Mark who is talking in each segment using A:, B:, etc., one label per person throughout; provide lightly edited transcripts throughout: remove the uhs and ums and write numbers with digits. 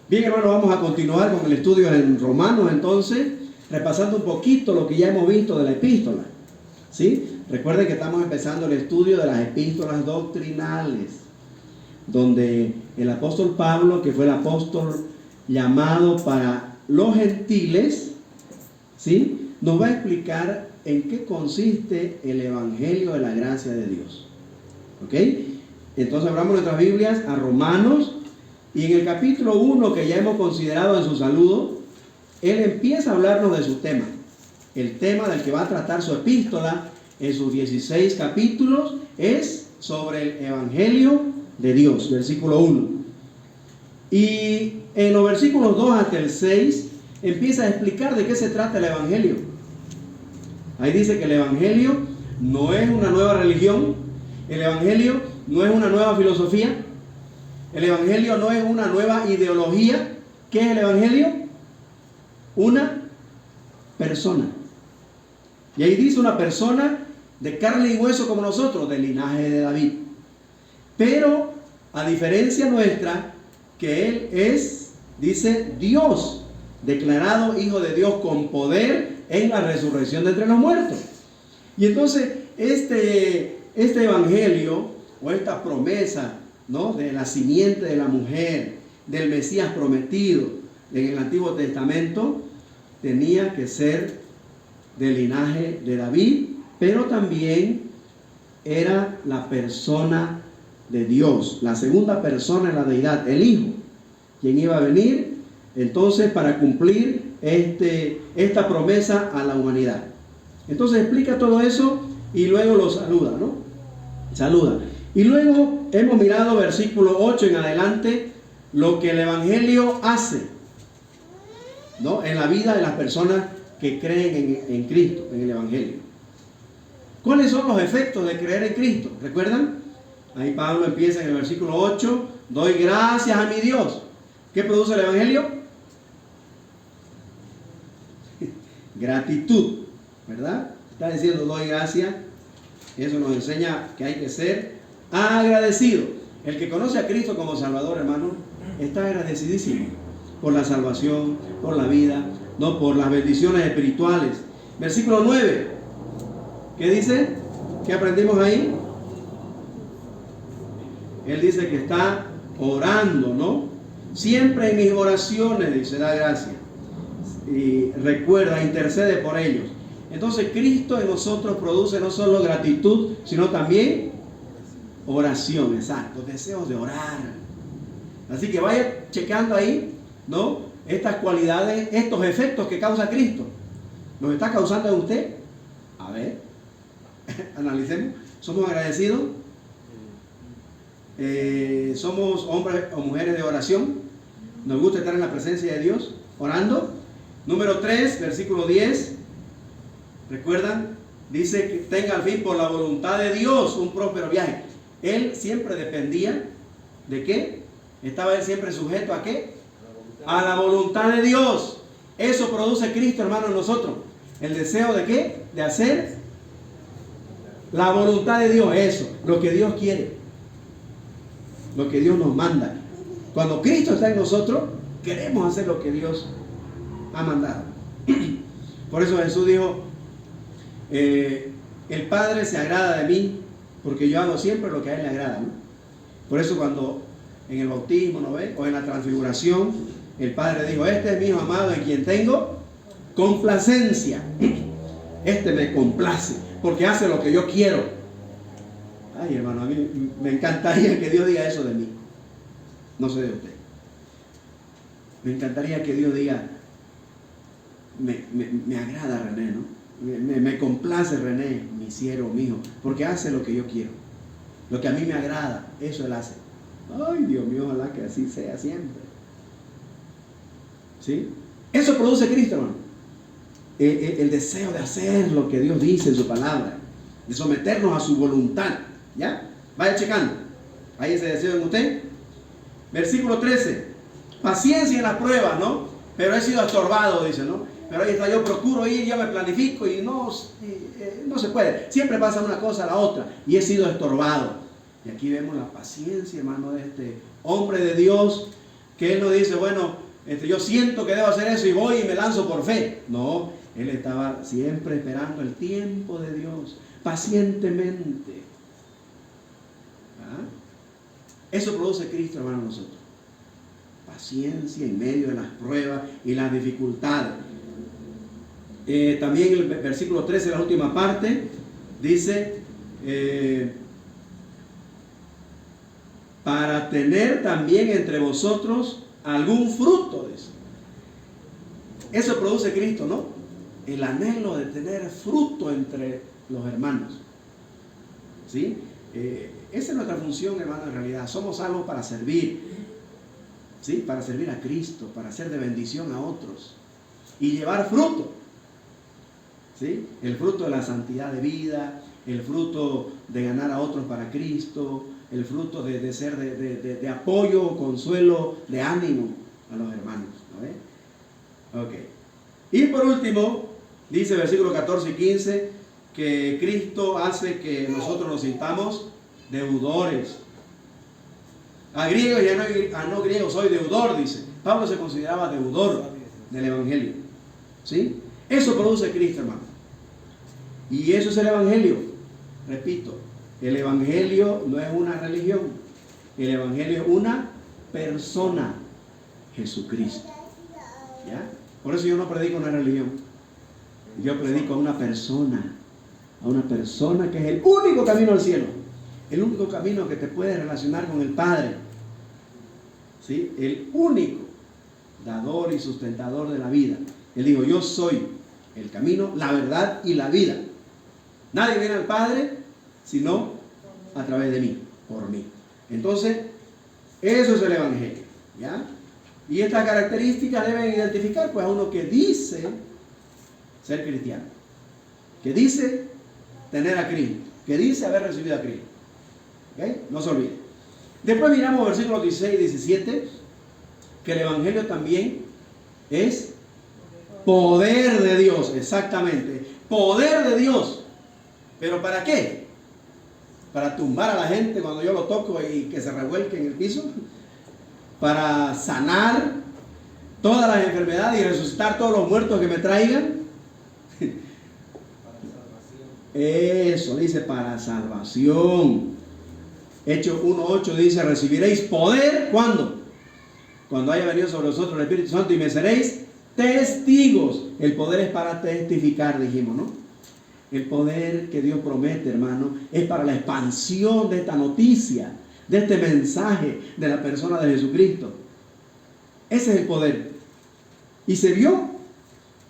A: Bien, hermanos, vamos a continuar con el estudio en Romanos, entonces, repasando un poquito lo que ya hemos visto de la epístola. ¿Sí? Recuerden que estamos empezando el estudio de las epístolas doctrinales, donde el apóstol Pablo, que fue el apóstol llamado para los gentiles, ¿sí?, nos va a explicar en qué consiste el evangelio de la gracia de Dios. ¿Ok? Entonces abramos nuestras Biblias a Romanos, y en el capítulo 1, que ya hemos considerado en su saludo, él empieza a hablarnos de su tema. El tema del que va a tratar su epístola en sus 16 capítulos es sobre el evangelio de Dios, versículo 1. Y en los versículos 2 hasta el 6 empieza a explicar de qué se trata el evangelio. Ahí dice que el evangelio no es una nueva religión, el evangelio no es una nueva filosofía, el evangelio no es una nueva ideología. ¿Qué es el evangelio? Una persona. Y ahí dice una persona de carne y hueso como nosotros, del linaje de David. Pero a diferencia nuestra, que él es, dice, Dios, declarado Hijo de Dios con poder en la resurrección de entre los muertos. Y entonces este evangelio, o esta promesa, ¿no?, de la simiente de la mujer, del Mesías prometido en el Antiguo Testamento, tenía que ser del linaje de David, pero también era la persona de Dios, la segunda persona de la deidad, el Hijo, quien iba a venir entonces para cumplir esta promesa a la humanidad. Entonces explica todo eso y luego lo saluda, ¿no? Saluda. Y luego hemos mirado versículo 8 en adelante lo que el evangelio hace, ¿no?, en la vida de las personas que creen en Cristo, en el evangelio. ¿Cuáles son los efectos de creer en Cristo? ¿Recuerdan? Ahí Pablo empieza en el versículo 8, doy gracias a mi Dios. ¿Qué produce el evangelio? Gratitud, ¿verdad? Está diciendo doy gracias. Eso nos enseña que hay que ser agradecido. El que conoce a Cristo como Salvador, hermano, está agradecidísimo por la salvación, por la vida, no, por las bendiciones espirituales. Versículo 9, ¿qué dice? ¿Qué aprendimos ahí? Él dice que está orando, ¿no? Siempre en mis oraciones, dice, da gracias. Y recuerda, intercede por ellos. Entonces Cristo en nosotros produce no solo gratitud, sino también oración, exacto, deseos de orar. Así que vaya checando ahí, ¿no?, estas cualidades, estos efectos que causa Cristo. ¿Los está causando en usted? A ver, analicemos. ¿Somos agradecidos? ¿Somos hombres o mujeres de oración? ¿Nos gusta estar en la presencia de Dios orando? Número 3, versículo 10. ¿Recuerdan? Dice que tenga al fin por la voluntad de Dios un próspero viaje. Él siempre dependía ¿de qué? Estaba él siempre sujeto ¿a qué? A la voluntad de Dios. Eso produce Cristo, hermano, en nosotros. El deseo ¿de qué? De hacer la voluntad de Dios. Eso, lo que Dios quiere, lo que Dios nos manda. Cuando Cristo está en nosotros, queremos hacer lo que Dios ha mandado. Por eso Jesús dijo, el Padre se agrada de mí porque yo hago siempre lo que a Él le agrada, ¿no? Por eso cuando en el bautismo, ¿no ve?, o en la transfiguración, el Padre dijo, este es mi Hijo amado en quien tengo complacencia. Este me complace porque hace lo que yo quiero. Ay, hermano, a mí me encantaría que Dios diga eso de mí. No sé de usted. Me encantaría que Dios diga, me agrada René, ¿no? Me complace René, mi siervo, mi hijo, porque hace lo que yo quiero. Lo que a mí me agrada, eso Él hace. Ay, Dios mío, ojalá que así sea siempre. ¿Sí? Eso produce Cristo, hermano. El deseo de hacer lo que Dios dice en su palabra, de someternos a su voluntad. ¿Ya? Vaya checando. ¿Hay ese deseo en usted? Versículo 13. Paciencia en las pruebas, ¿no? Pero he sido estorbado, dice, ¿no? Pero ahí está, yo procuro ir, yo me planifico y no se puede. Siempre pasa una cosa a la otra y he sido estorbado. Y aquí vemos la paciencia, hermano, de este hombre de Dios, Que él no dice, bueno, yo siento que debo hacer eso y voy y me lanzo por fe. No, él estaba siempre esperando el tiempo de Dios, pacientemente. ¿Ah? Eso produce Cristo, hermano, en nosotros. Paciencia en medio de las pruebas y las dificultades. También el versículo 13, la última parte, dice, para tener también entre vosotros algún fruto. Dice. Eso produce Cristo, ¿no? El anhelo de tener fruto entre los hermanos. ¿Sí? Esa es nuestra función, hermano, en realidad. Somos salvos para servir. ¿Sí? Para servir a Cristo, para ser de bendición a otros. Y llevar fruto. ¿Sí? El fruto de la santidad de vida, el fruto de ganar a otros para Cristo, el fruto de ser de apoyo, consuelo, de ánimo a los hermanos. ¿No? Ok. Y por último, dice versículos 14 y 15, que Cristo hace que nosotros nos sintamos deudores. A griegos y a no griegos soy deudor, dice. Pablo se consideraba deudor del Evangelio. ¿Sí? Eso produce Cristo, hermano. Y eso es el Evangelio. Repito, el Evangelio no es una religión. El Evangelio es una persona, Jesucristo. ¿Ya? Por eso yo no predico una religión. Yo predico a una persona que es el único camino al cielo. El único camino que te puede relacionar con el Padre. ¿Sí? El único dador y sustentador de la vida. Él dijo, yo soy el camino, la verdad y la vida. Nadie viene al Padre sino a través de mí, por mí. Entonces, eso es el Evangelio. ¿Ya? Y estas características deben identificar pues a uno que dice ser cristiano, que dice tener a Cristo, que dice haber recibido a Cristo. ¿Okay? No se olvide. Después miramos versículos 16 y 17, que el Evangelio también es poder de Dios, exactamente, poder de Dios. ¿Pero para qué? Para tumbar a la gente cuando yo lo toco y que se revuelque en el piso, para sanar todas las enfermedades y resucitar todos los muertos que me traigan. Eso dice para salvación. Hechos 1:8 dice, recibiréis poder, ¿cuándo? Cuando haya venido sobre vosotros el Espíritu Santo y me seréis testigos. El poder es para testificar, dijimos, ¿no? El poder que Dios promete, hermano, es para la expansión de esta noticia, de este mensaje de la persona de Jesucristo. Ese es el poder. Y se vio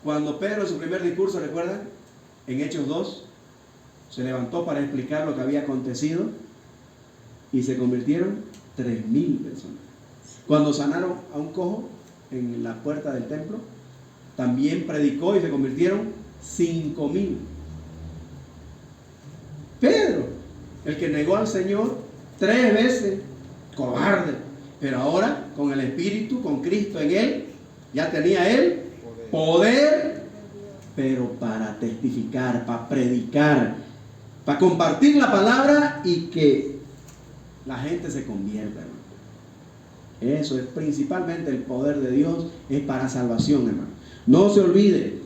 A: cuando Pedro en su primer discurso, ¿recuerdan? En Hechos 2, se levantó para explicar lo que había acontecido y se convirtieron 3,000 personas. Cuando sanaron a un cojo en la puerta del templo, también predicó y se convirtieron 5,000. Pedro, el que negó al Señor 3 veces, cobarde, pero ahora con el Espíritu, con Cristo en él, ya tenía él poder, pero para testificar, para predicar, para compartir la palabra y que la gente se convierta, hermano. Eso es principalmente el poder de Dios, es para salvación, hermano. No se olvide.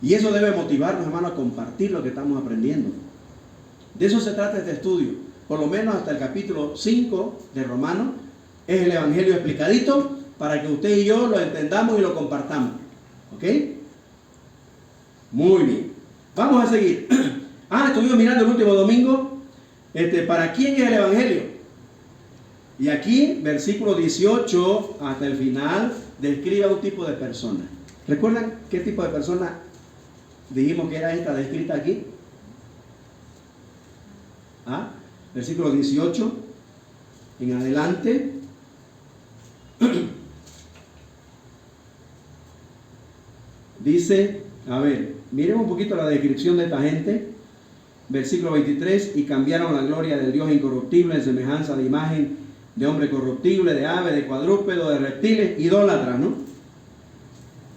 A: Y eso debe motivarnos, hermano, a compartir lo que estamos aprendiendo. De eso se trata este estudio. Por lo menos hasta el capítulo 5 de Romanos es el Evangelio explicadito para que usted y yo lo entendamos y lo compartamos. ¿Ok? Muy bien. Vamos a seguir. Estuvimos mirando el último domingo. ¿Para quién es el Evangelio? Y aquí, versículo 18 hasta el final, describe a un tipo de persona. ¿Recuerdan qué tipo de persona dijimos que era esta descrita aquí? Versículo 18 en adelante. Dice, a ver, miremos un poquito la descripción de esta gente. Versículo 23, y cambiaron la gloria del Dios incorruptible en semejanza de imagen de hombre corruptible, de ave, de cuadrúpedo, de reptiles, idólatras, ¿no?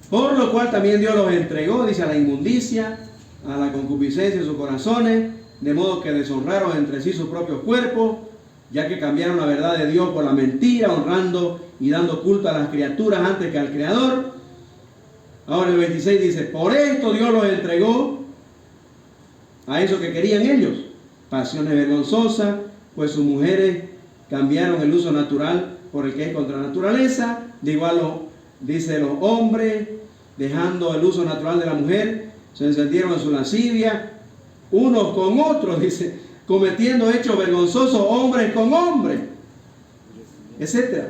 A: Por lo cual también Dios los entregó, dice, a la inmundicia, a la concupiscencia de sus corazones, de modo que deshonraron entre sí sus propios cuerpos, ya que cambiaron la verdad de Dios por la mentira, honrando y dando culto a las criaturas antes que al Creador. Ahora el 26 dice, por esto Dios los entregó a eso que querían ellos, pasiones vergonzosas, pues sus mujeres cambiaron el uso natural por el que es contra la naturaleza. De igual dice los hombres, dejando el uso natural de la mujer, se encendieron en su lascivia, unos con otros, dice, cometiendo hechos vergonzosos, hombres con hombres, etc.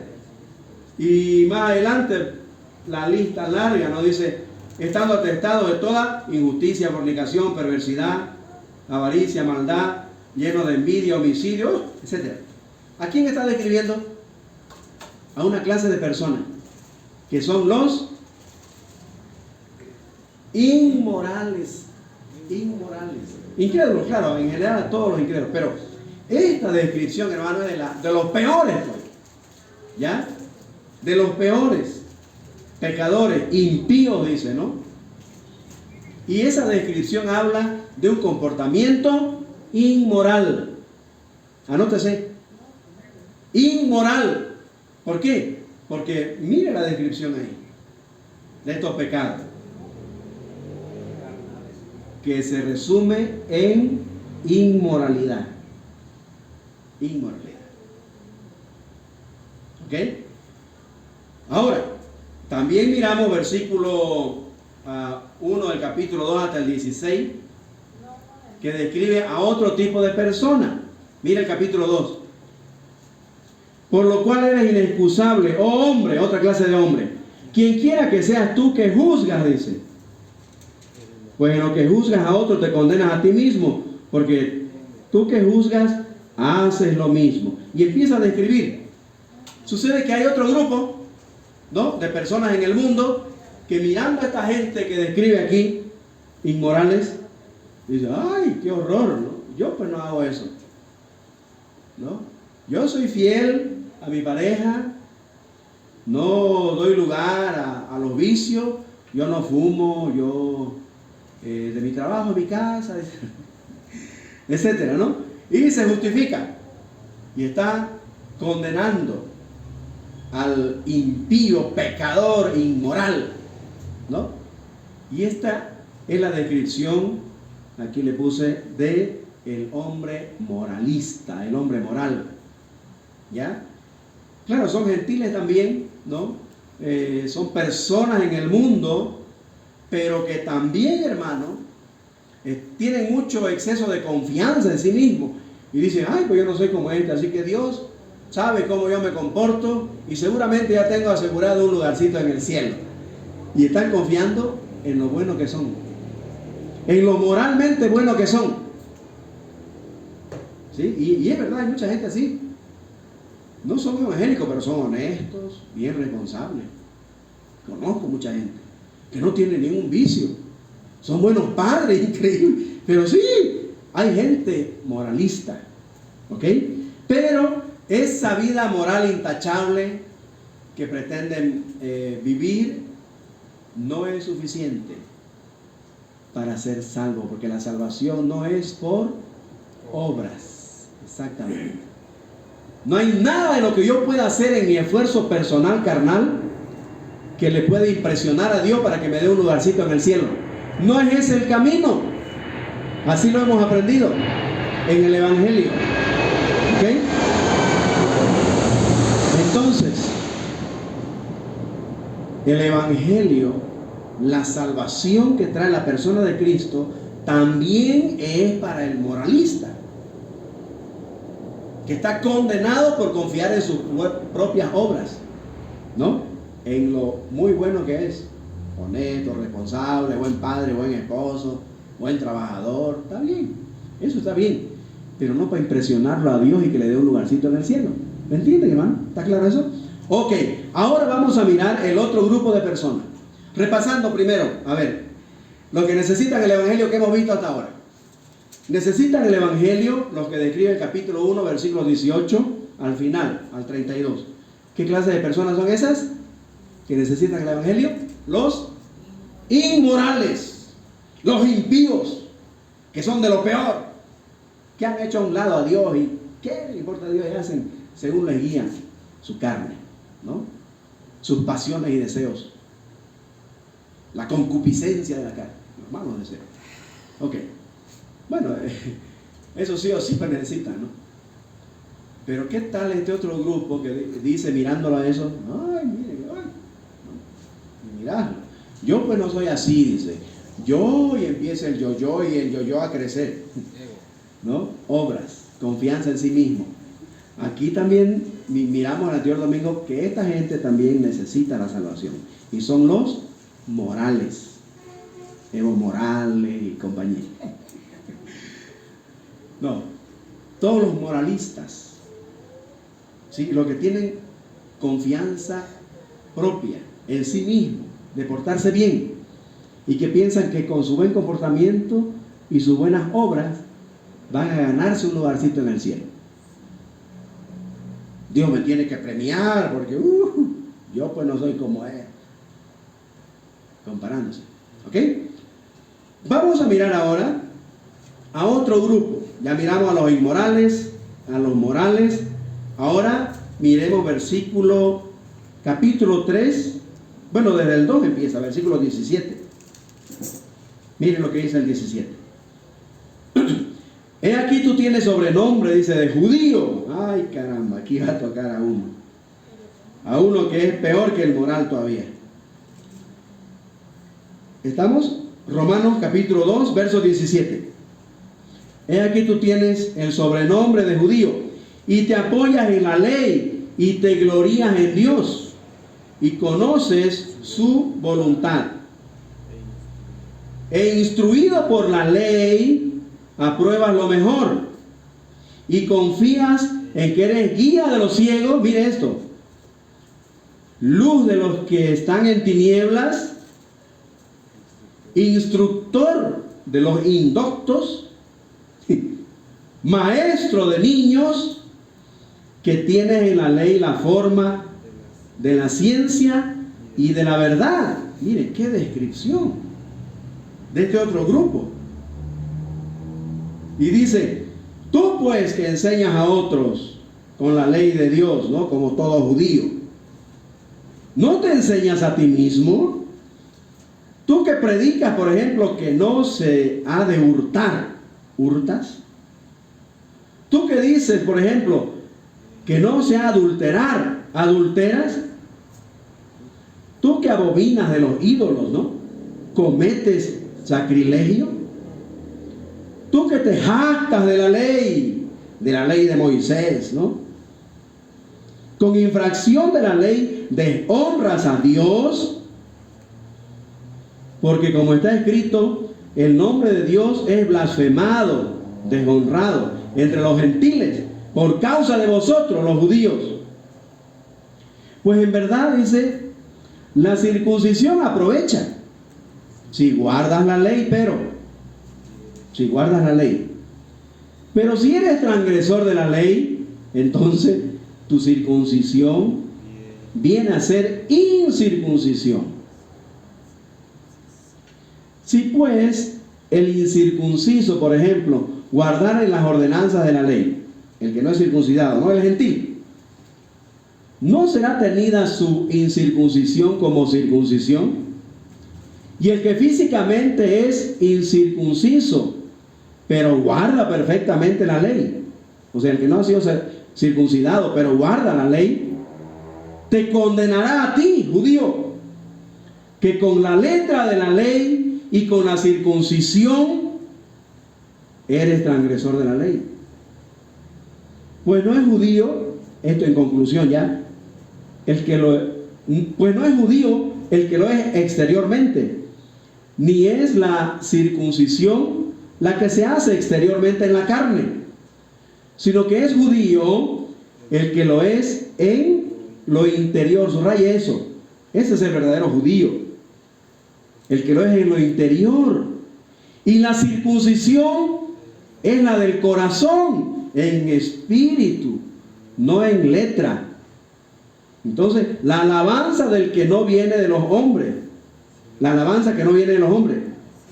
A: Y más adelante, la lista larga, ¿no? Dice, estando atestados de toda injusticia, fornicación, perversidad, avaricia, maldad, lleno de envidia, homicidio, etc. ¿A quién está describiendo? A una clase de personas, que son los inmorales. Incrédulos, claro, en general a todos los incrédulos, pero esta descripción, hermano, es de los peores, pues, ¿ya? De los peores pecadores, impíos, dice, ¿no? Y esa descripción habla de un comportamiento inmoral. Anótese. Inmoral. ¿Por qué? Porque mire la descripción ahí de estos pecados, que se resume en inmoralidad. Inmoralidad. ¿Ok? Ahora, también miramos versículo 1 del capítulo 2 hasta el 16, que describe a otro tipo de persona. Mira el capítulo 2. Por lo cual eres inexcusable, oh hombre, otra clase de hombre, quien quiera que seas tú que juzgas, dice. Pues en lo que juzgas a otro te condenas a ti mismo, porque tú que juzgas haces lo mismo. Y empieza a describir. Sucede que hay otro grupo, ¿no?, de personas en el mundo que, mirando a esta gente que describe aquí, inmorales, dice, ay, qué horror, ¿no? Yo pues no hago eso, ¿no? Yo soy fiel a mi pareja, no doy lugar a los vicios, yo no fumo, yo de mi trabajo a mi casa, etcétera, ¿no? Y se justifica y está condenando al impío, pecador, inmoral, ¿no? Y esta es la descripción, aquí le puse, de el hombre moralista, el hombre moral, ¿ya? Claro, son gentiles también, ¿no? Son personas en el mundo, pero que también, hermano, tienen mucho exceso de confianza en sí mismos y dicen, ay, pues yo no soy como este, así que Dios sabe cómo yo me comporto y seguramente ya tengo asegurado un lugarcito en el cielo. Y están confiando en lo bueno que son, en lo moralmente bueno que son, ¿sí? Y es verdad, hay mucha gente así. No son evangélicos, pero son honestos, bien responsables. Conozco mucha gente que no tiene ningún vicio, son buenos padres, increíble, pero sí, hay gente moralista, ¿ok? Pero esa vida moral intachable que pretenden vivir no es suficiente para ser salvo, porque la salvación no es por obras, exactamente. No hay nada de lo que yo pueda hacer en mi esfuerzo personal, carnal, que le pueda impresionar a Dios para que me dé un lugarcito en el cielo. No es ese el camino. Así lo hemos aprendido en el Evangelio. ¿Ok? Entonces, el Evangelio, la salvación que trae la persona de Cristo, también es para el moralista, que está condenado por confiar en sus propias obras, ¿no? En lo muy bueno que es, honesto, responsable, buen padre, buen esposo, buen trabajador, está bien, eso está bien, pero no para impresionarlo a Dios y que le dé un lugarcito en el cielo. ¿Me entienden, hermano? ¿Está claro eso? Ok, ahora vamos a mirar el otro grupo de personas. Repasando primero, a ver, lo que necesitan el Evangelio que hemos visto hasta ahora. Necesitan el Evangelio, los que describe el capítulo 1, versículos 18 al final, al 32. ¿Qué clase de personas son esas que necesitan el Evangelio? Los inmorales, los impíos, que son de lo peor, que han hecho a un lado a Dios y ¿Qué le importa a Dios? Y hacen según les guía su carne, ¿no? Sus pasiones y deseos. La concupiscencia de la carne, los malos deseos. Ok. Bueno, eso sí o sí lo necesitan, ¿no? Pero ¿qué tal este otro grupo que dice mirándolo a eso? Ay, mire, ay, no, mirá, yo pues no soy así, dice. Yo, y empieza el yo y el yo a crecer, ¿no? Obras, confianza en sí mismo. Aquí también miramos el anterior domingo que esta gente también necesita la salvación. Y son los morales. Evo Morales y compañía. No, todos los moralistas, ¿sí? Los que tienen confianza propia en sí mismo, de portarse bien, y que piensan que con su buen comportamiento y sus buenas obras van a ganarse un lugarcito en el cielo. Dios me tiene que premiar porque yo pues no soy como él. Comparándose. ¿Ok? Vamos a mirar ahora a otro grupo. Ya miramos a los inmorales, a los morales. Ahora miremos capítulo 3. Bueno, desde el 2 empieza, versículo 17. Miren lo que dice el 17. He aquí tú tienes sobrenombre, dice, de judío. Ay, caramba, aquí va a tocar a uno. A uno que es peor que el moral todavía. ¿Estamos? Romanos capítulo 2, verso 17. He aquí tú tienes el sobrenombre de judío y te apoyas en la ley y te glorías en Dios y conoces su voluntad. E instruido por la ley, apruebas lo mejor y confías en que eres guía de los ciegos. Mire esto: luz de los que están en tinieblas, instructor de los indoctos, maestro de niños, que tienes en la ley la forma de la ciencia y de la verdad. Mire qué descripción de este otro grupo. Y dice: tú pues que enseñas a otros con la ley de Dios, ¿no? Como todo judío, ¿no te enseñas a ti mismo? Tú que predicas, por ejemplo, que no se ha de hurtar, ¿hurtas? Tú que dices, por ejemplo, que no se ha de adulterar, ¿adulteras? Tú que abominas de los ídolos, ¿no? ¿Cometes sacrilegio? Tú que te jactas de la ley de Moisés, ¿no? Con infracción de la ley deshonras a Dios, porque como está escrito, el nombre de Dios es blasfemado, deshonrado entre los gentiles por causa de vosotros los judíos. Pues en verdad, dice, la circuncisión aprovecha si guardas la ley, si guardas la ley. Pero si eres transgresor de la ley, entonces tu circuncisión viene a ser incircuncisión. Si pues el incircunciso, por ejemplo, guardare las ordenanzas de la ley, el que no es circuncidado, no el gentil, ¿no será tenida su incircuncisión como circuncisión? Y el que físicamente es incircunciso, pero guarda perfectamente la ley, o sea, el que no ha sido circuncidado, pero guarda la ley, te condenará a ti, judío, que con la letra de la ley y con la circuncisión eres transgresor de la ley. Pues no es judío, esto en conclusión ya, pues no es judío el que lo es exteriormente, ni es la circuncisión la que se hace exteriormente en la carne, sino que es judío el que lo es en lo interior. Subraye eso, ese es el verdadero judío, el que lo es en lo interior. Y la circuncisión es la del corazón, en espíritu, no en letra. Entonces, la alabanza del que no viene de los hombres, la alabanza que no viene de los hombres,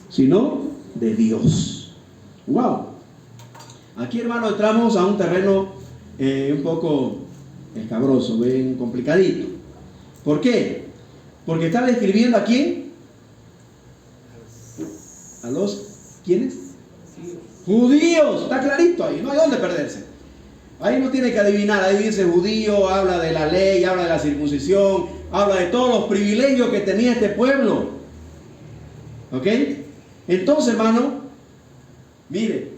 A: sino de Dios. Wow. Aquí, hermano, entramos a un terreno un poco escabroso, bien complicadito. ¿Por qué? Porque está describiendo a quién. A los, ¿quiénes? Judíos, está clarito ahí, no hay dónde perderse. Ahí no tiene que adivinar, ahí dice judío, habla de la ley, habla de la circuncisión, habla de todos los privilegios que tenía este pueblo. ¿Ok? Entonces, hermano, mire,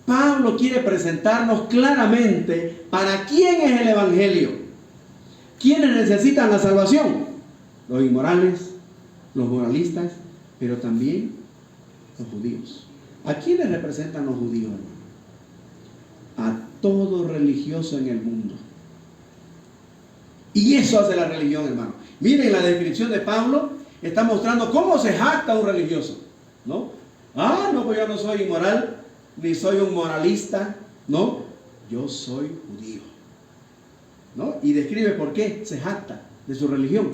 A: Pablo quiere presentarnos claramente para quién es el evangelio. ¿Quiénes necesitan la salvación? Los inmorales, los moralistas, pero también los judíos. ¿A quiénes representan los judíos, hermano? A todo religioso en el mundo. Y eso hace la religión, hermano. Miren la descripción de Pablo, está mostrando cómo se jacta un religioso, ¿no? No, pues yo no soy inmoral, ni soy un moralista, ¿no? Yo soy judío, ¿no? Y describe por qué se jacta de su religión.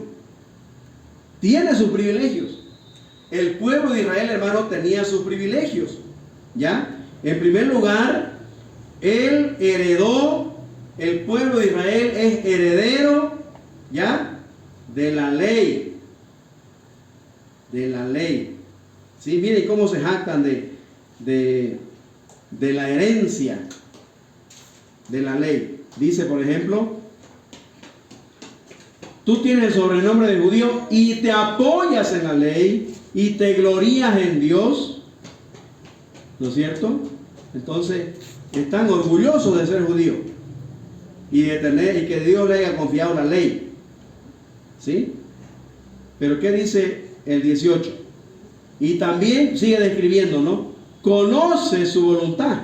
A: Tiene sus privilegios. El pueblo de Israel, hermano, tenía sus privilegios, ¿ya? En primer lugar, él heredó, el pueblo de Israel es heredero, ¿ya? De la ley. De la ley. ¿Sí? Miren cómo se jactan de la herencia de la ley. Dice, por ejemplo, tú tienes el sobrenombre de judío y te apoyas en la ley y te glorías en Dios, ¿no es cierto? Entonces, están orgullosos de ser judíos y de tener, y que Dios le haya confiado la ley. ¿Sí? Pero ¿qué dice el 18? Y también sigue describiendo, ¿no? Conoce su voluntad.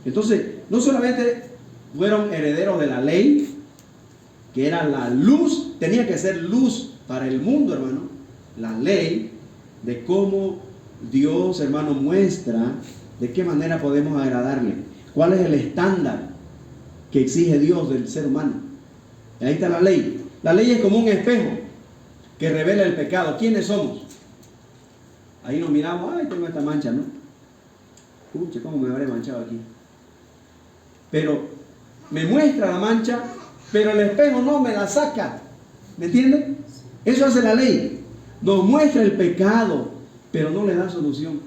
A: Entonces, no solamente fueron herederos de la ley, que era la luz, tenía que ser luz para el mundo, hermano, la ley de cómo Dios, hermano, muestra de qué manera podemos agradarle, cuál es el estándar que exige Dios del ser humano. Y ahí está la ley. La ley es como un espejo que revela el pecado. ¿Quiénes somos? Ahí nos miramos, ay, tengo esta mancha, ¿no? Pucha, ¿cómo me habré manchado aquí? Pero me muestra la mancha, pero el espejo no me la saca. ¿Me entienden? Eso hace la ley. Nos muestra el pecado, pero no le da solución.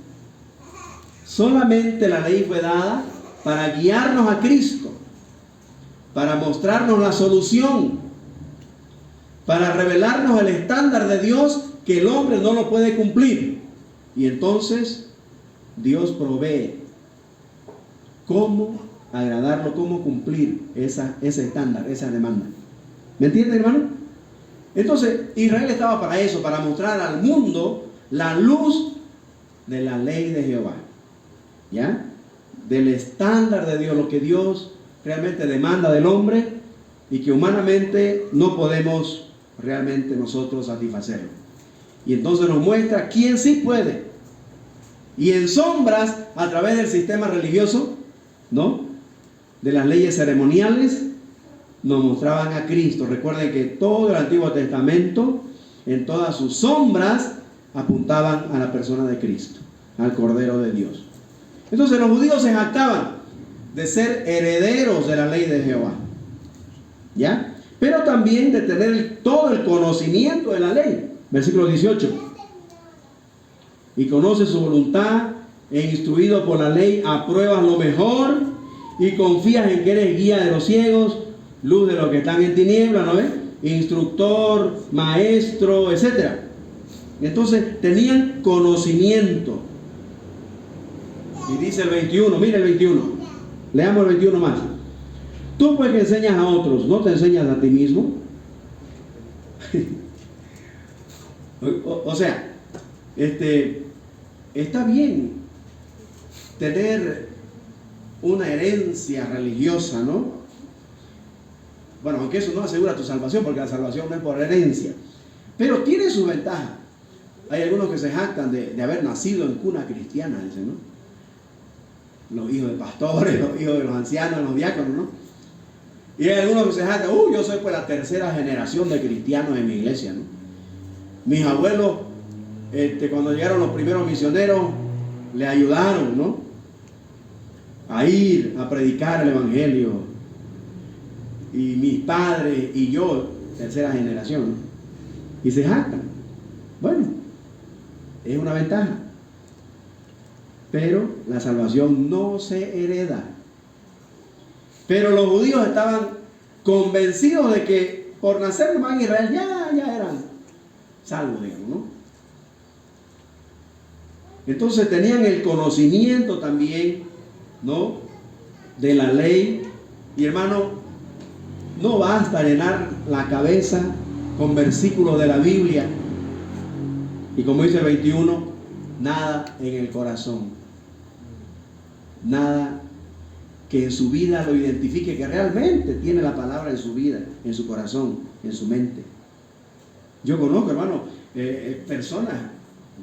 A: Solamente la ley fue dada para guiarnos a Cristo, para mostrarnos la solución, para revelarnos el estándar de Dios que el hombre no lo puede cumplir. Y entonces Dios provee cómo agradarlo, cómo cumplir ese estándar, esa demanda. ¿Me entienden, hermano? Entonces Israel estaba para eso, para mostrar al mundo la luz de la ley de Jehová, ¿ya? Del estándar de Dios, lo que Dios realmente demanda del hombre y que humanamente no podemos realmente nosotros satisfacerlo. Y entonces nos muestra quién sí puede. Y en sombras, a través del sistema religioso, ¿no? De las leyes ceremoniales, nos mostraban a Cristo. Recuerden que todo el Antiguo Testamento, en todas sus sombras, apuntaban a la persona de Cristo, al Cordero de Dios. Entonces los judíos se jactaban de ser herederos de la ley de Jehová, ¿ya? Pero también de tener todo el conocimiento de la ley. Versículo 18. Y conoce su voluntad, e instruido por la ley, apruebas lo mejor y confías en que eres guía de los ciegos, luz de los que están en tinieblas, ¿no ves? Instructor, maestro, etc. Entonces tenían conocimiento. Y dice el 21, mire el 21. Leamos el 21 más. Tú pues que enseñas a otros, ¿no te enseñas a ti mismo? O sea, está bien tener una herencia religiosa, ¿no? Bueno, aunque eso no asegura tu salvación, porque la salvación no es por herencia, pero tiene su ventaja. Hay algunos que se jactan de haber nacido en cuna cristiana, dicen, ¿no? Los hijos de pastores, los hijos de los ancianos, los diáconos, ¿no? Y hay algunos que se jactan, yo soy pues la tercera generación de cristianos en mi iglesia, ¿no? Mis abuelos, cuando llegaron los primeros misioneros, le ayudaron, ¿no? A ir a predicar el evangelio y mis padres y yo, tercera generación, ¿no? Y se jactan. Bueno, es una ventaja. Pero la salvación no se hereda. Pero los judíos estaban convencidos de que por nacer nomás en Israel ya eran salvos, digamos, ¿no? Entonces tenían el conocimiento también, ¿no?, de la ley. Y hermano, no basta llenar la cabeza con versículos de la Biblia y, como dice el 21, nada en el corazón, nada que en su vida lo identifique, que realmente tiene la palabra en su vida, en su corazón, en su mente. Yo conozco, hermano, personas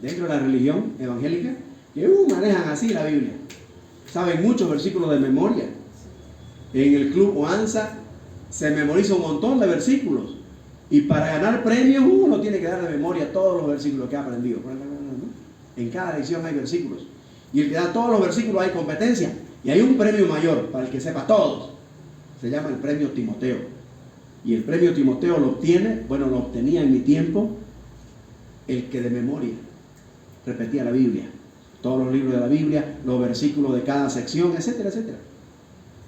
A: dentro de la religión evangélica que manejan así la Biblia, saben muchos versículos de memoria. En el club Oanza se memoriza un montón de versículos, y para ganar premios uno tiene que dar de memoria todos los versículos que ha aprendido. En cada lección hay versículos, y el que da todos los versículos hay competencia, y hay un premio mayor para el que sepa todos. Se llama el premio Timoteo, y el premio Timoteo lo obtenía en mi tiempo el que de memoria repetía la Biblia, todos los libros de la Biblia, los versículos de cada sección, etcétera, etcétera.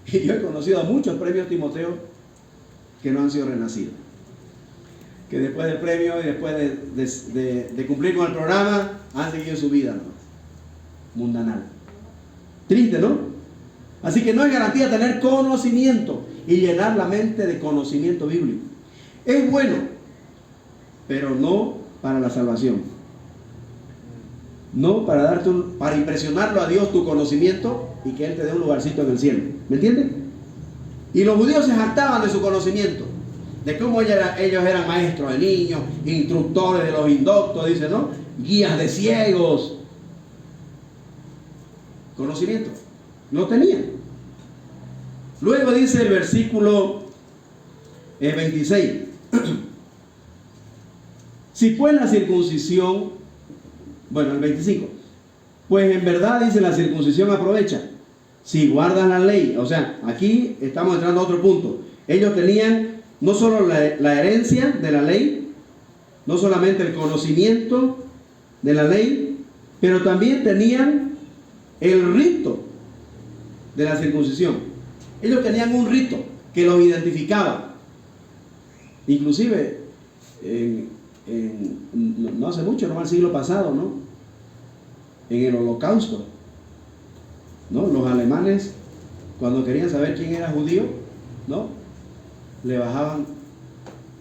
A: Y yo he conocido a muchos premios Timoteo que no han sido renacidos, que después del premio y después de cumplir con el programa han seguido su vida, ¿no?, mundanal. Triste, ¿no? Así que no es garantía tener conocimiento y llenar la mente de conocimiento bíblico. Es bueno, pero no para la salvación. No para para impresionarlo a Dios tu conocimiento y que Él te dé un lugarcito en el cielo. ¿Me entienden? Y los judíos se jactaban de su conocimiento, de cómo ellos eran maestros de niños, instructores de los indoctos, dice, ¿no?, guías de ciegos. Conocimiento no tenían. Luego dice el versículo 26. Si pues la circuncisión, el 25, pues en verdad dice la circuncisión aprovecha si guardan la ley. O sea, aquí estamos entrando a otro punto. Ellos tenían no solo la herencia de la ley, no solamente el conocimiento de la ley, pero también tenían el rito de la circuncisión. Ellos tenían un rito que los identificaba. Inclusive no hace mucho, no al siglo pasado, ¿no?, en el Holocausto, ¿no?, los alemanes, cuando querían saber quién era judío, ¿no?, le bajaban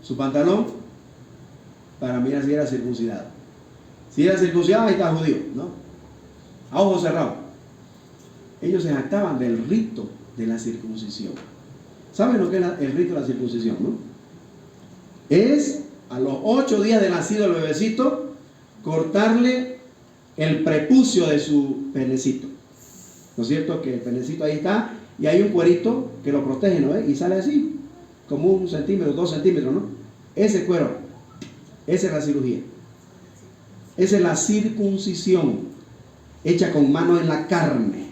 A: su pantalón para mirar si era circuncidado. Si era circuncidado, ahí está judío, ¿no?, a ojos cerrados. Ellos se jactaban del rito de la circuncisión. ¿Saben lo que es el rito de la circuncisión, no? Es a los 8 días de nacido el bebecito cortarle el prepucio de su penecito. ¿No es cierto? Que el penecito ahí está y hay un cuerito que lo protege, ¿no? Y sale así, como 1 centímetro, 2 centímetros, ¿no? Ese cuero, esa es la cirugía. Esa es la circuncisión, hecha con mano en la carne.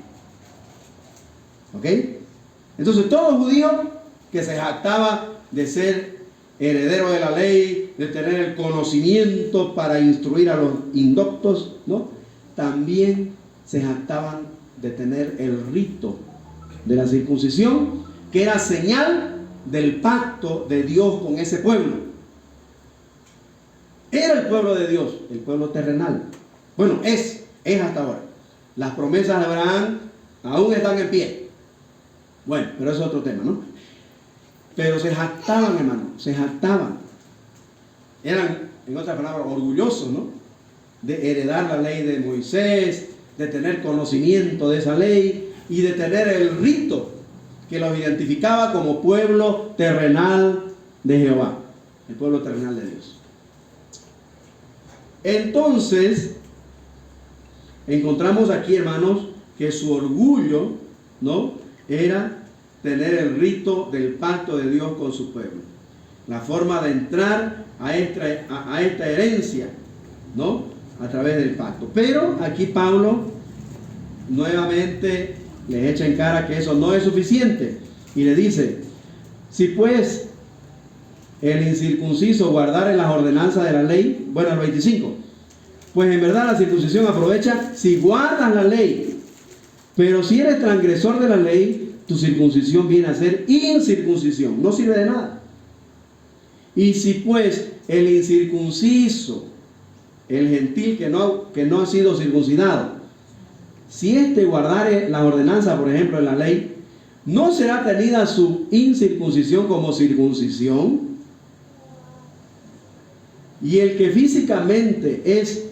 A: ¿Ok? Entonces todo judío que se jactaba de ser heredero de la ley, de tener el conocimiento para instruir a los indoctos, ¿no?, también se jactaban de tener el rito de la circuncisión, que era señal del pacto de Dios con ese pueblo. Era el pueblo de Dios, el pueblo terrenal. Bueno, es hasta ahora. Las promesas de Abraham aún están en pie. Bueno, pero eso es otro tema, ¿no? Pero se jactaban, hermano, se jactaban. Eran, en otras palabras, orgullosos, ¿no?, de heredar la ley de Moisés, de tener conocimiento de esa ley y de tener el rito que los identificaba como pueblo terrenal de Jehová, el pueblo terrenal de Dios. Entonces, encontramos aquí, hermanos, que su orgullo, ¿no?, era tener el rito del pacto de Dios con su pueblo. La forma de entrar a esta herencia, ¿no?, a través del pacto. Pero aquí Pablo nuevamente les echa en cara que eso no es suficiente y le dice: Si pues el incircunciso guardare las ordenanzas de la ley, bueno, el 25, pues en verdad la circuncisión aprovecha si guardas la ley. Pero si eres transgresor de la ley, tu circuncisión viene a ser incircuncisión, no sirve de nada. Y si pues el incircunciso, el gentil que no ha sido circuncidado, si éste guardare la ordenanza, por ejemplo, en la ley, ¿no será tenida su incircuncisión como circuncisión? Y el que físicamente es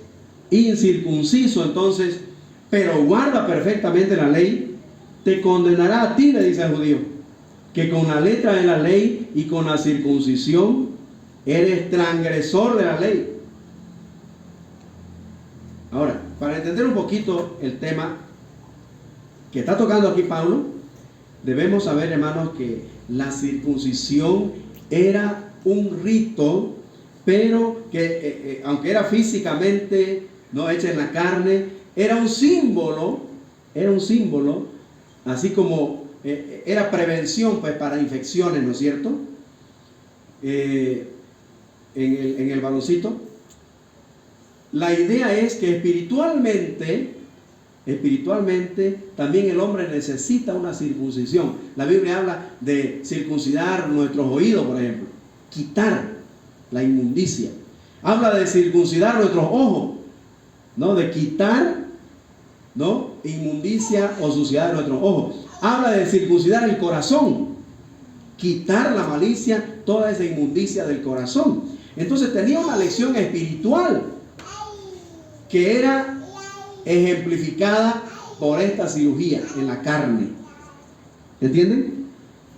A: incircunciso, entonces, pero guarda perfectamente la ley, te condenará a ti, le dice al judío, que con la letra de la ley y con la circuncisión eres transgresor de la ley. Ahora, para entender un poquito el tema que está tocando aquí Pablo, debemos saber, hermanos, que la circuncisión era un rito, pero que aunque era físicamente no hecha en la carne, era un símbolo, así como era prevención, pues, para infecciones, ¿no es cierto? En el baloncito, la idea es que espiritualmente también el hombre necesita una circuncisión. La Biblia habla de circuncidar nuestros oídos, por ejemplo, quitar la inmundicia. Habla de circuncidar nuestros ojos, ¿no? De quitar, ¿no?, inmundicia o suciedad de nuestros ojos. Habla de circuncidar el corazón, quitar la malicia, toda esa inmundicia del corazón. Entonces tenía una lección espiritual que era ejemplificada por esta cirugía en la carne. ¿Entienden?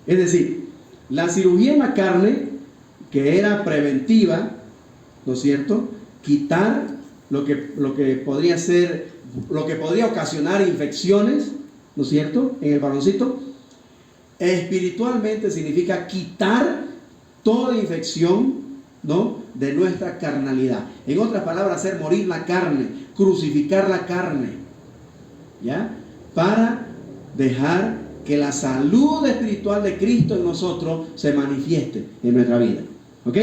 A: Es decir, la cirugía en la carne, que era preventiva, ¿no es cierto?, quitar lo que podría ser, lo que podría ocasionar infecciones, ¿no es cierto?, en el varoncito. Espiritualmente significa quitar toda infección, ¿no?, de nuestra carnalidad. En otras palabras, hacer morir la carne, crucificar la carne, ¿ya?, para dejar que la salud espiritual de Cristo en nosotros se manifieste en nuestra vida. ¿Ok?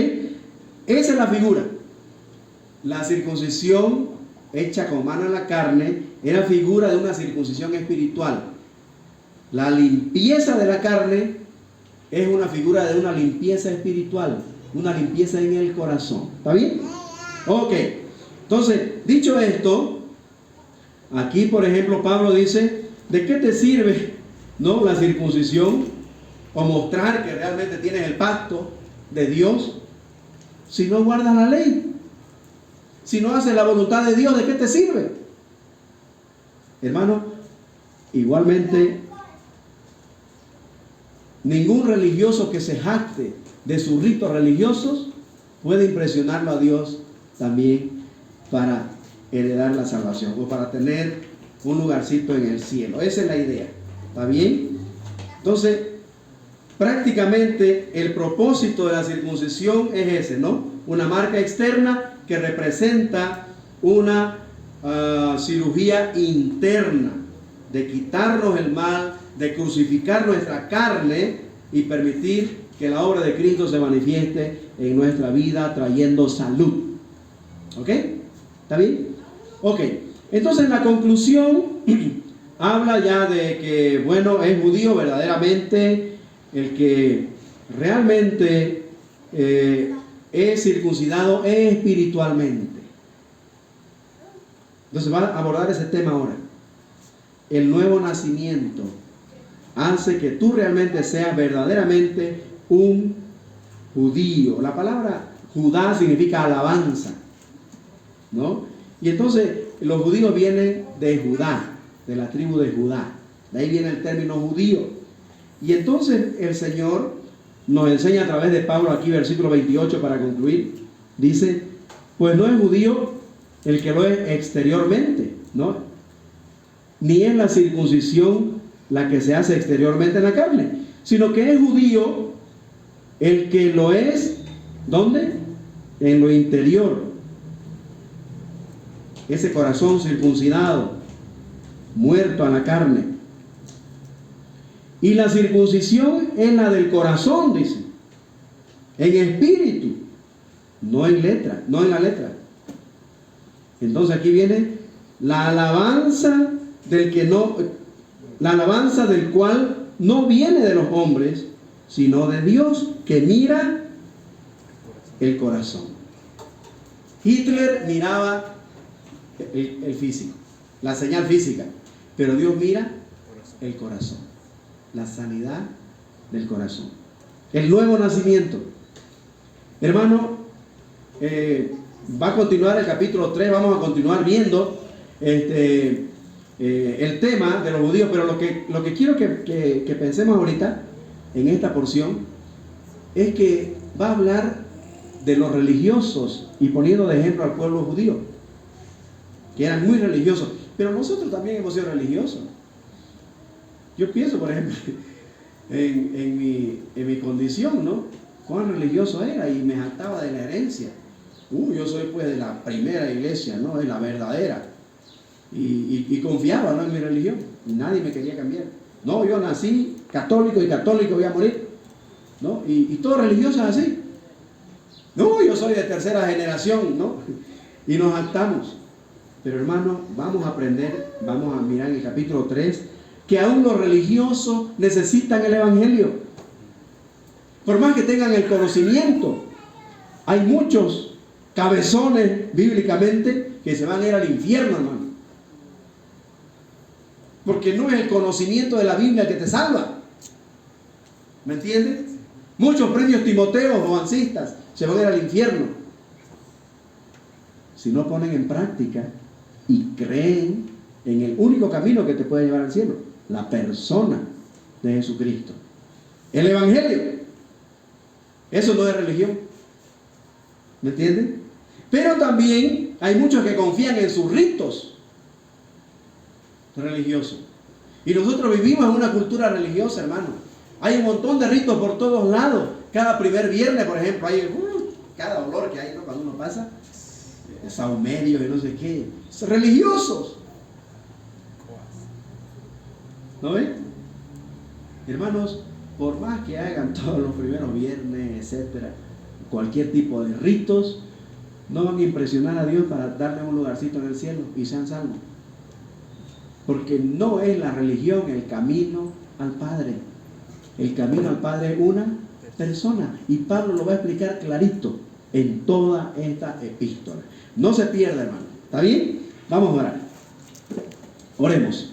A: Esa es la figura. La circuncisión hecha con mano en la carne era figura de una circuncisión espiritual. La limpieza de la carne es una figura de una limpieza espiritual, una limpieza en el corazón. ¿Está bien? Ok. Entonces, dicho esto, aquí por ejemplo Pablo dice, ¿de qué te sirve, no, la circuncisión o mostrar que realmente tienes el pacto de Dios si no guardas la ley? Si no haces la voluntad de Dios, ¿de qué te sirve? Hermano, igualmente, ningún religioso que se jacte de sus ritos religiosos puede impresionarlo a Dios también para heredar la salvación o para tener un lugarcito en el cielo. Esa es la idea. ¿Está bien? Entonces, prácticamente el propósito de la circuncisión es ese, ¿no? Una marca externa que representa una cirugía interna de quitarnos el mal, de crucificar nuestra carne y permitir que la obra de Cristo se manifieste en nuestra vida trayendo salud. ¿Ok? ¿Está bien? Ok. Entonces, en la conclusión habla ya de que, bueno, es judío verdaderamente el que realmente es circuncidado espiritualmente. Entonces va a abordar ese tema ahora. El nuevo nacimiento hace que tú realmente seas verdaderamente un judío. La palabra Judá significa alabanza, ¿no? Y entonces los judíos vienen de Judá, de la tribu de Judá. De ahí viene el término judío. Y entonces el Señor nos enseña a través de Pablo aquí, versículo 28 para concluir. Dice, pues no es judío el que lo es exteriormente, ¿no? Ni es la circuncisión la que se hace exteriormente en la carne, sino que es judío el que lo es, ¿dónde? En lo interior. Ese corazón circuncidado, muerto a la carne. Y la circuncisión es la del corazón, dice. En espíritu, no en letra, no en la letra. Entonces aquí viene la alabanza la alabanza del cual no viene de los hombres, sino de Dios, que mira el corazón. Hitler miraba el físico, la señal física, pero Dios mira el corazón, la sanidad del corazón, el nuevo nacimiento. Hermano, va a continuar el capítulo 3, vamos a continuar viendo el tema de los judíos, pero lo que quiero que pensemos ahorita en esta porción es que va a hablar de los religiosos y poniendo de ejemplo al pueblo judío, que eran muy religiosos, pero nosotros también hemos sido religiosos. Yo pienso, por ejemplo, en mi condición, ¿no? Cuán religioso era y me jactaba de la herencia. Yo soy pues de la primera iglesia, ¿no? Es la verdadera. Y confiaba, ¿no?, en mi religión. Y nadie me quería cambiar. No, yo nací católico y católico voy a morir, ¿no? Y todo religioso es así. No, yo soy de tercera generación, ¿no? Y nos jactamos. Pero hermano, vamos a aprender, vamos a mirar en el capítulo 3, que aún los religiosos necesitan el evangelio. Por más que tengan el conocimiento, hay muchos cabezones bíblicamente que se van a ir al infierno, hermano. Porque no es el conocimiento de la Biblia el que te salva. ¿Me entiendes? Muchos premios Timoteo, jovencitas, se van a ir al infierno si no ponen en práctica y creen en el único camino que te puede llevar al cielo, la persona de Jesucristo, el evangelio. Eso no es religión. ¿Me entienden? Pero también hay muchos que confían en sus ritos religiosos. Y nosotros vivimos en una cultura religiosa, hermano. Hay un montón de ritos por todos lados. Cada primer viernes, por ejemplo, hay cada olor que hay, ¿no?, cuando uno pasa, saumerio y no sé qué. Son religiosos. ¿No ven? Hermanos, por más que hagan todos los primeros viernes, etcétera, cualquier tipo de ritos, no van a impresionar a Dios para darle un lugarcito en el cielo y sean salvos. Porque no es la religión el camino al Padre. El camino al Padre es una persona. Y Pablo lo va a explicar clarito en toda esta epístola. No se pierda, hermano. ¿Está bien? Vamos a orar. Oremos.